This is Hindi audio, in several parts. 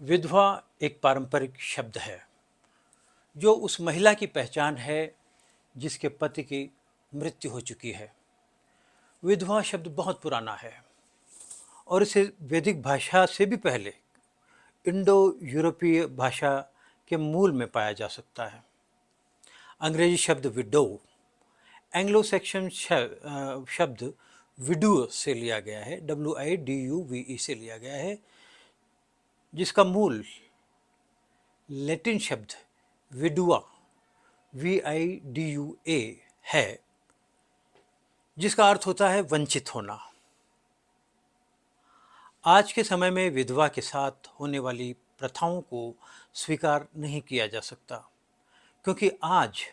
विधवा एक पारंपरिक शब्द है जो उस महिला की पहचान है जिसके पति की मृत्यु हो चुकी है। विधवा शब्द बहुत पुराना है और इसे वैदिक भाषा से भी पहले इंडो यूरोपीय भाषा के मूल में पाया जा सकता है। अंग्रेजी शब्द विडो एंग्लो सेक्शन शब्द विडू से लिया गया है, WIDUVE से लिया गया है, जिसका मूल लैटिन शब्द विडुआ VIDUA है, जिसका अर्थ होता है वंचित होना। आज के समय में विधवा के साथ होने वाली प्रथाओं को स्वीकार नहीं किया जा सकता, क्योंकि आज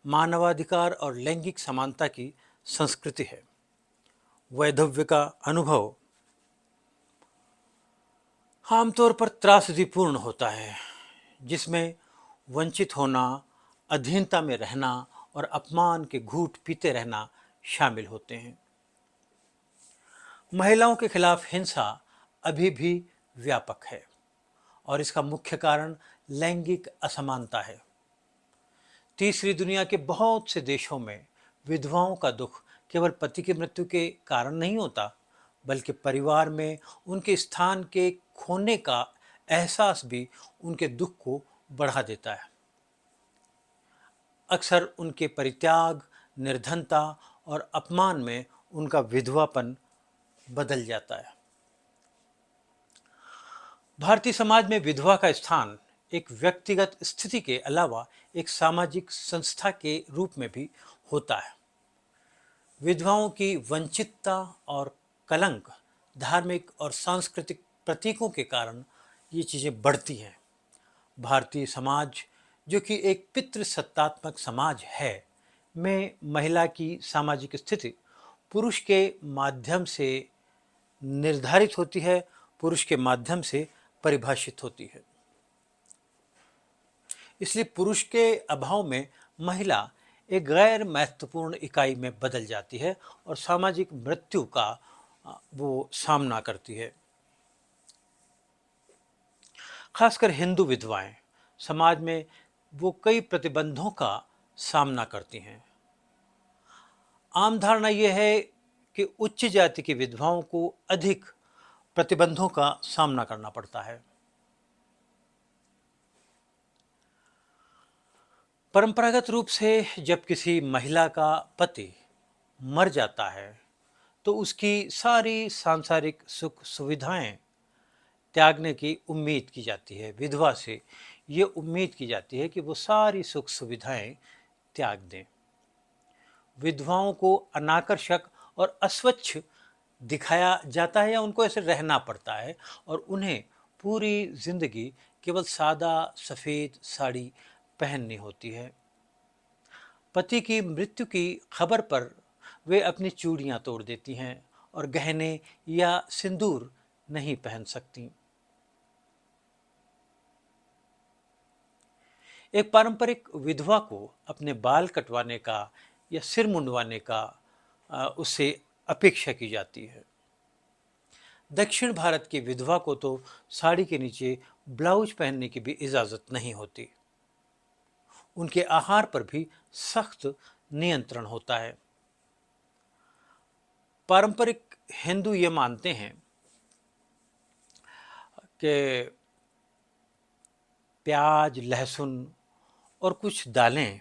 मानवाधिकार और लैंगिक समानता की संस्कृति है। वैधव्य का अनुभव आमतौर पर त्रासदीपूर्ण होता है, जिसमें वंचित होना, अधीनता में रहना और अपमान के घूंट पीते रहना शामिल होते हैं। महिलाओं के खिलाफ हिंसा अभी भी व्यापक है और इसका मुख्य कारण लैंगिक असमानता है। तीसरी दुनिया के बहुत से देशों में विधवाओं का दुख केवल पति की मृत्यु के कारण नहीं होता, बल्कि परिवार में उनके स्थान के खोने का एहसास भी उनके दुख को बढ़ा देता है। अक्सर उनके परित्याग, निर्धनता और अपमान में उनका विधवापन बदल जाता है। भारतीय समाज में विधवा का स्थान एक व्यक्तिगत स्थिति के अलावा एक सामाजिक संस्था के रूप में भी होता है। विधवाओं की वंचितता और कलंक धार्मिक और सांस्कृतिक प्रतीकों के कारण ये चीज़ें बढ़ती हैं। भारतीय समाज, जो कि एक पितृसत्तात्मक समाज है, में महिला की सामाजिक स्थिति पुरुष के माध्यम से निर्धारित होती है, पुरुष के माध्यम से परिभाषित होती है। इसलिए पुरुष के अभाव में महिला एक गैर महत्वपूर्ण इकाई में बदल जाती है और सामाजिक मृत्यु का वो सामना करती है। खासकर हिंदू विधवाएं समाज में वो कई प्रतिबंधों का सामना करती हैं। आम धारणा यह है कि उच्च जाति की विधवाओं को अधिक प्रतिबंधों का सामना करना पड़ता है। परंपरागत रूप से जब किसी महिला का पति मर जाता है तो उसकी सारी सांसारिक सुख सुविधाएं त्यागने की उम्मीद की जाती है। विधवा से ये उम्मीद की जाती है कि वो सारी सुख सुविधाएं त्याग दें। विधवाओं को अनाकर्षक और अस्वच्छ दिखाया जाता है या उनको ऐसे रहना पड़ता है और उन्हें पूरी जिंदगी केवल सादा सफ़ेद साड़ी पहननी होती है। पति की मृत्यु की खबर पर वे अपनी चूड़ियां तोड़ देती हैं और गहने या सिंदूर नहीं पहन सकती। एक पारंपरिक विधवा को अपने बाल कटवाने का या सिर मुंडवाने का उससे अपेक्षा की जाती है। दक्षिण भारत की विधवा को तो साड़ी के नीचे ब्लाउज पहनने की भी इजाज़त नहीं होती। उनके आहार पर भी सख्त नियंत्रण होता है। पारंपरिक हिंदू ये मानते हैं कि प्याज, लहसुन और कुछ दालें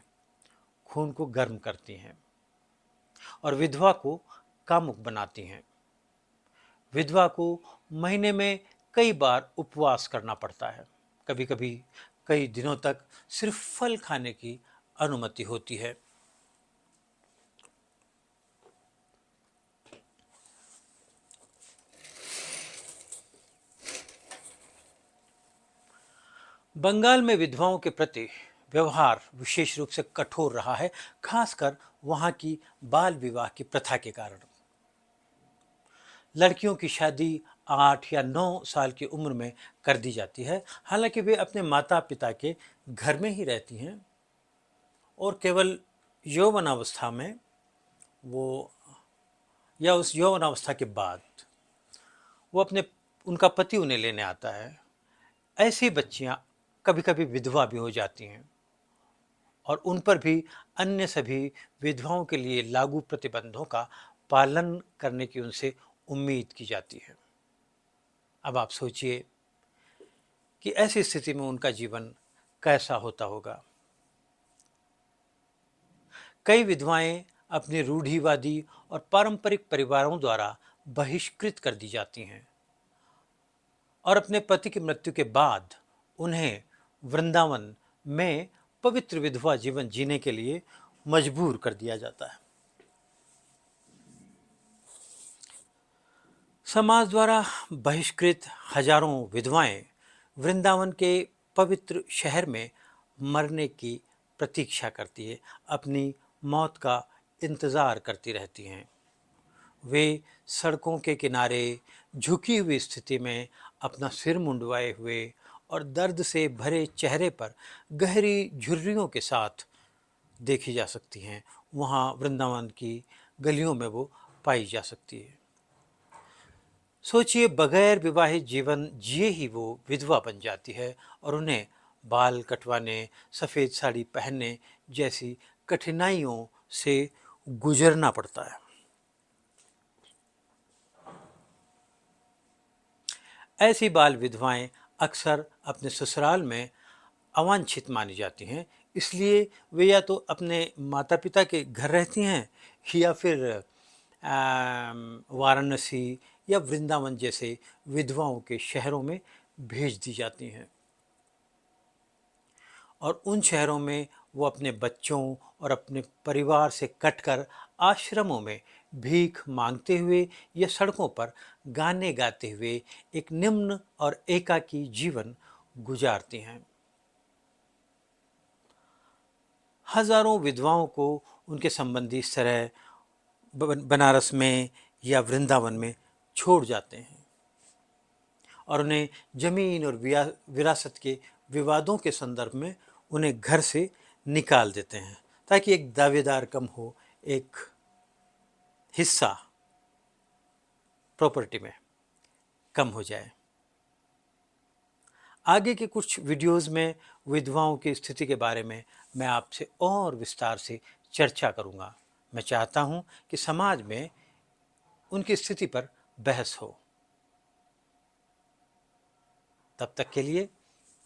खून को गर्म करती हैं और विधवा को कामुक बनाती हैं। विधवा को महीने में कई बार उपवास करना पड़ता है। कभी कभी कई दिनों तक सिर्फ फल खाने की अनुमति होती है। बंगाल में विधवाओं के प्रति व्यवहार विशेष रूप से कठोर रहा है, खासकर वहां की बाल विवाह की प्रथा के कारण। लड़कियों की शादी 8 या 9 साल की उम्र में कर दी जाती है, हालांकि वे अपने माता पिता के घर में ही रहती हैं और केवल यौवनावस्था में वो या उस यौवनावस्था के बाद वो अपने उनका पति उन्हें लेने आता है। ऐसी बच्चियां कभी-कभी विधवा भी हो जाती हैं और उन पर भी अन्य सभी विधवाओं के लिए लागू प्रतिबंधों का पालन करने की उनसे उम्मीद की जाती है। अब आप सोचिए कि ऐसी स्थिति में उनका जीवन कैसा होता होगा। कई विधवाएं अपने रूढ़िवादी और पारंपरिक परिवारों द्वारा बहिष्कृत कर दी जाती हैं और अपने पति की मृत्यु के बाद उन्हें वृंदावन में पवित्र विधवा जीवन जीने के लिए मजबूर कर दिया जाता है। समाज द्वारा बहिष्कृत हजारों विधवाएं वृंदावन के पवित्र शहर में मरने की प्रतीक्षा करती है, अपनी मौत का इंतजार करती रहती हैं। वे सड़कों के किनारे झुकी हुई स्थिति में अपना सिर मुंडवाए हुए और दर्द से भरे चेहरे पर गहरी झुर्रियों के साथ देखी जा सकती हैं। वहाँ वृंदावन की गलियों में वो पाई जा सकती है। सोचिए, बगैर विवाहित जीवन जिए ही वो विधवा बन जाती है और उन्हें बाल कटवाने, सफ़ेद साड़ी पहनने जैसी कठिनाइयों से गुजरना पड़ता है। ऐसी बाल विधवाएं अक्सर अपने ससुराल में अवांछित मानी जाती हैं, इसलिए वे या तो अपने माता पिता के घर रहती हैं या फिर वाराणसी या वृंदावन जैसे विधवाओं के शहरों में भेज दी जाती हैं और उन शहरों में वो अपने बच्चों और अपने परिवार से कटकर आश्रमों में भीख मांगते हुए या सड़कों पर गाने गाते हुए एक निम्न और एकाकी जीवन गुजारती हैं। हजारों विधवाओं को उनके संबंधी इस तरह बनारस में या वृंदावन में छोड़ जाते हैं और उन्हें जमीन और विरासत के विवादों के संदर्भ में उन्हें घर से निकाल देते हैं ताकि एक दावेदार कम हो, एक हिस्सा प्रॉपर्टी में कम हो जाए। आगे के कुछ वीडियोस में विधवाओं की स्थिति के बारे में मैं आपसे और विस्तार से चर्चा करूंगा। मैं चाहता हूं कि समाज में उनकी स्थिति पर बहस हो। तब तक के लिए